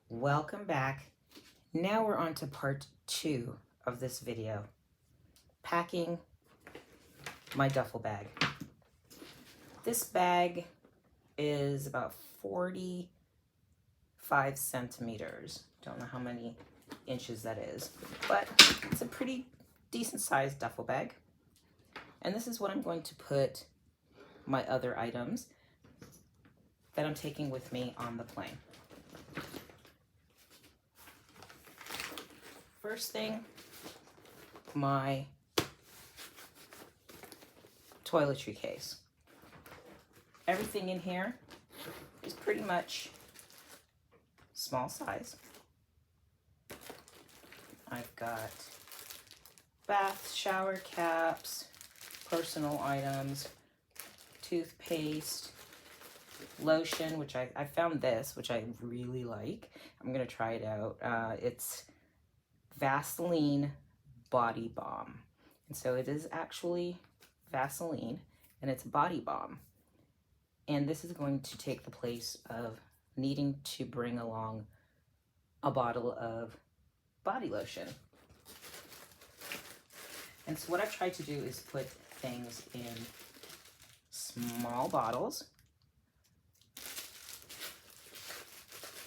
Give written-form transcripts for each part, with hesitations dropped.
Welcome back. Now we're on to part 2 of this video. Packing my duffel bag. This bag is about 45 centimeters. Don't know how many inches that is, but it's a pretty decent sized duffel bag. And this is what I'm going to put my other items that I'm taking with me on the plane. First thing, my toiletry case. Everything in here is pretty much small size. I've got bath, shower caps, personal items, toothpaste, lotion, which I found this, which I really like. I'm gonna try it out. It's Vaseline body balm, and so it is actually Vaseline and it's a body balm, and this is going to take the place of needing to bring along a bottle of body lotion. And so what I've tried to do is put things in small bottles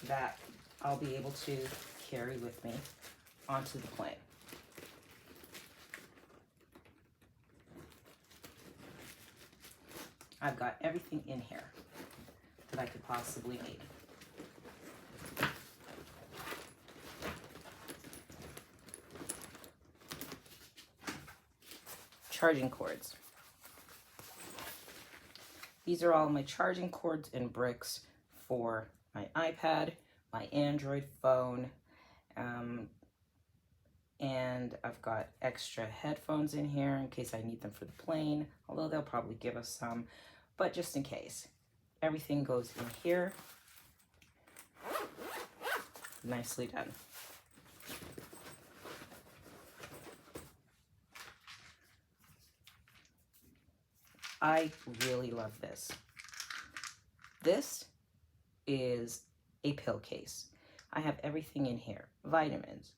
that I'll be able to carry with me onto the plane. I've got everything in here that I could possibly need. Charging cords. These are all my charging cords and bricks for my iPad, my Android phone, and I've got extra headphones in here in case I need them for the plane, although they'll probably give us some, but just in case. Everything goes in here. Nicely done. I really love this. This is a pill case. I have everything in here. Vitamins,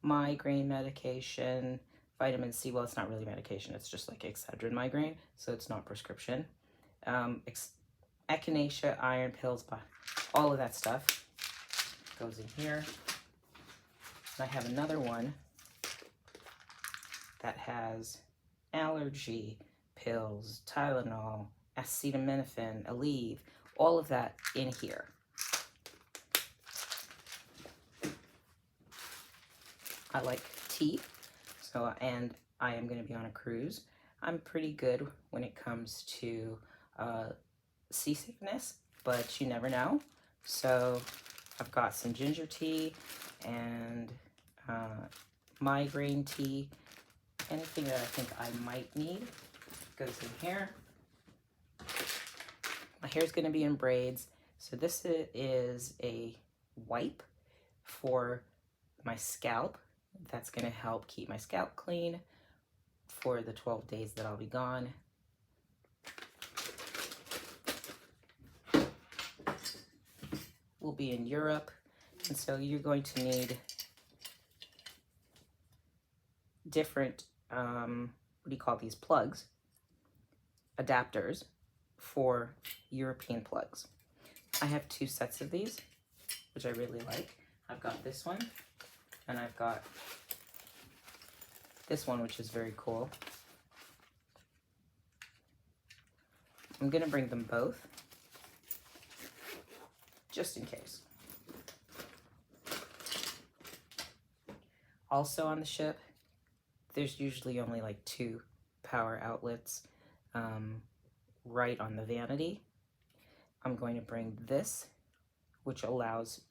migraine medication, vitamin C. Well, it's not really medication. It's just like Excedrin migraine, so it's not prescription. Echinacea, iron pills, all of that stuff goes in here. And I have another one that has allergy pills, Tylenol, acetaminophen, Aleve, all of that in here. I like tea, and I am going to be on a cruise. I'm pretty good when it comes to seasickness, but you never know. So I've got some ginger tea and migraine tea. Anything that I think I might need goes in here. My hair's going to be in braids, so this is a wipe for my scalp. That's going to help keep my scalp clean for the 12 days that I'll be gone. We'll be in Europe, and so you're going to need different, what do you call these, plugs, adapters for European plugs. I have 2 sets of these, which I really like. I've got this one, and I've got this one, which is very cool. I'm gonna bring them both, just in case. Also on the ship, there's usually only like 2 power outlets right on the vanity. I'm going to bring this, which allows,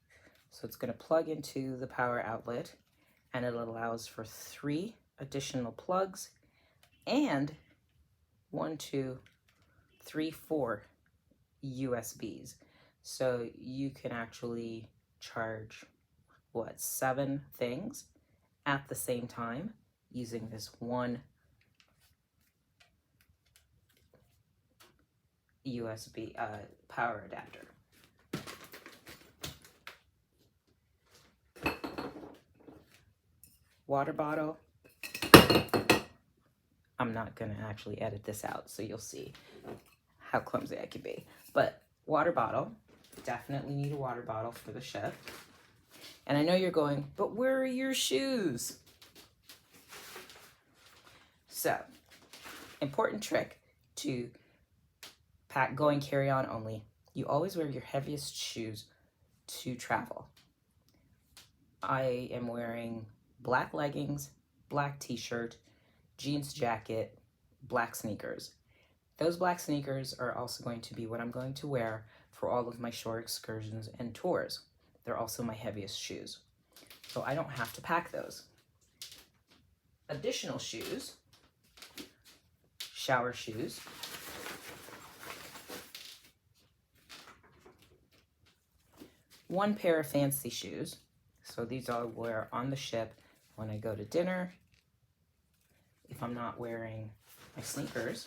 so it's going to plug into the power outlet, and it allows for 3 additional plugs and 1, 2, 3, 4 USBs. So you can actually charge, 7 things at the same time using this one USB power adapter. water bottle. I'm not gonna actually edit this out, so you'll see how clumsy I can be. But water bottle, definitely need a water bottle for the ship. And I know you're going, but where are your shoes? So, important trick to pack going carry-on only. You always wear your heaviest shoes to travel. I am wearing black leggings, black t-shirt, jeans jacket, black sneakers. Those black sneakers are also going to be what I'm going to wear for all of my short excursions and tours. They're also my heaviest shoes, so I don't have to pack those. Additional shoes, shower shoes, one pair of fancy shoes. So these I'll wear on the ship when I go to dinner, if I'm not wearing my sneakers.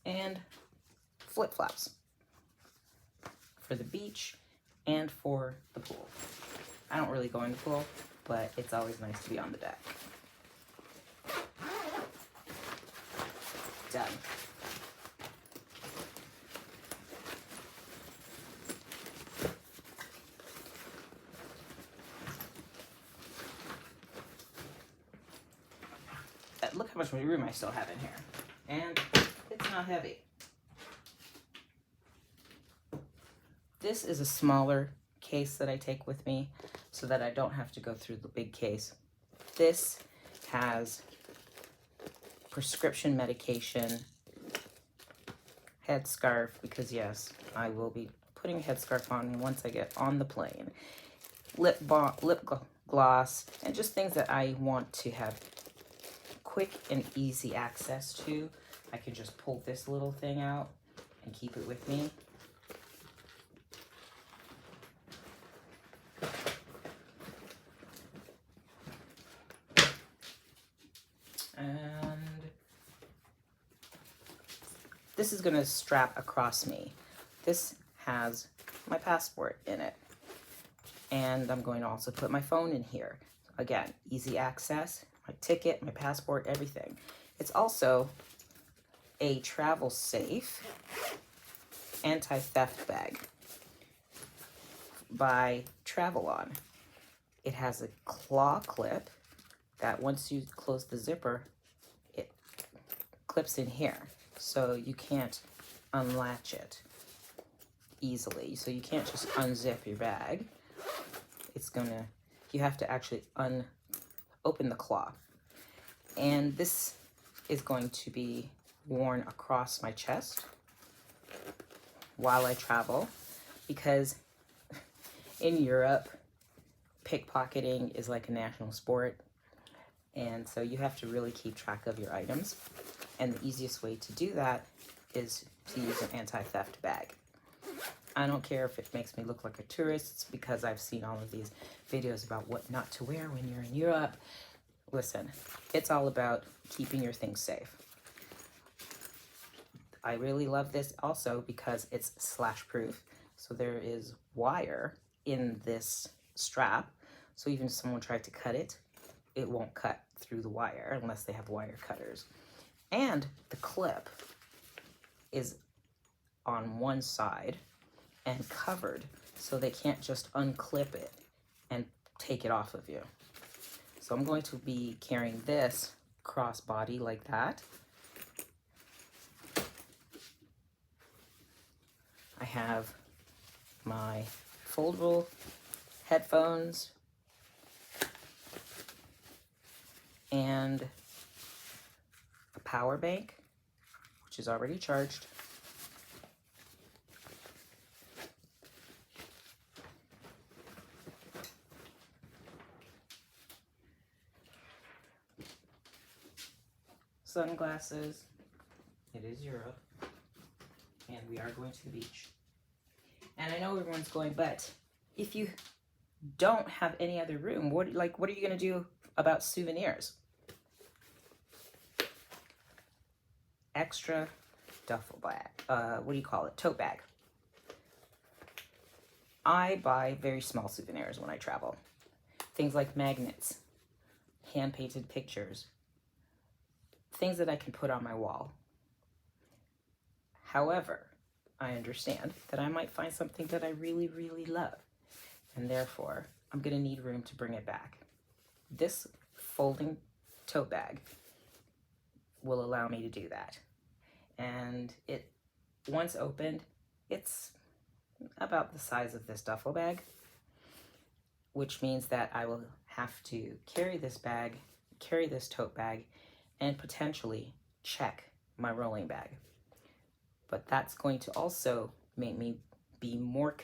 And flip-flops for the beach and for the pool. I don't really go in the pool, but it's always nice to be on the deck. Done. Look how much room I still have in here. And it's not heavy. This is a smaller case that I take with me so that I don't have to go through the big case. This has prescription medication, headscarf, because yes, I will be putting a headscarf on once I get on the plane, lip gloss, and just things that I want to have quick and easy access to. I can just pull this little thing out and keep it with me. And this is going to strap across me. This has my passport in it. And I'm going to also put my phone in here. Again, easy access, my ticket, my passport, everything. It's also a travel safe anti-theft bag by Travel-On. It has a claw clip that once you close the zipper, it clips in here. So you can't unlatch it easily. So you can't just unzip your bag. You have to actually open the claw. And this is going to be worn across my chest while I travel, because in Europe, pickpocketing is like a national sport. And so you have to really keep track of your items. And the easiest way to do that is to use an anti-theft bag. I don't care if it makes me look like a tourist, because I've seen all of these videos about what not to wear when you're in Europe. Listen, it's all about keeping your things safe. I really love this also because it's slash proof. So there is wire in this strap. So even if someone tried to cut it, it won't cut through the wire unless they have wire cutters. And the clip is on one side and covered, so they can't just unclip it and take it off of you. So I'm going to be carrying this crossbody like that. I have my foldable headphones and a power bank, which is already charged. Sunglasses. It is Europe, and we are going to the beach. And I know everyone's going, but if you don't have any other room, what are you going to do about souvenirs? Extra duffel bag, what do you call it? Tote bag. I buy very small souvenirs when I travel. Things like magnets, hand-painted pictures, things that I can put on my wall. However, I understand that I might find something that I really, really love, and therefore I'm going to need room to bring it back. This folding tote bag will allow me to do that. And it, once opened, it's about the size of this duffel bag, which means that I will have to carry this bag, carry this tote bag, and potentially check my rolling bag. But that's going to also make me be more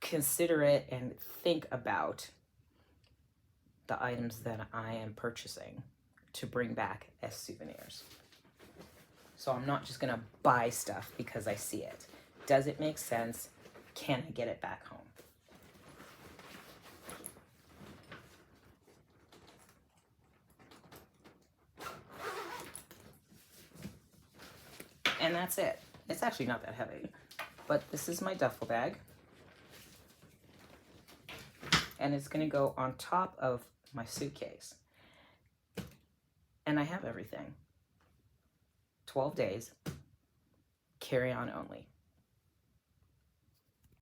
considerate and think about the items that I am purchasing to bring back as souvenirs. So I'm not just gonna buy stuff because I see it. Does it make sense? Can I get it back home? And that's it. It's actually not that heavy, but this is my duffel bag. And it's gonna go on top of my suitcase. And I have everything. 12 days, carry on only.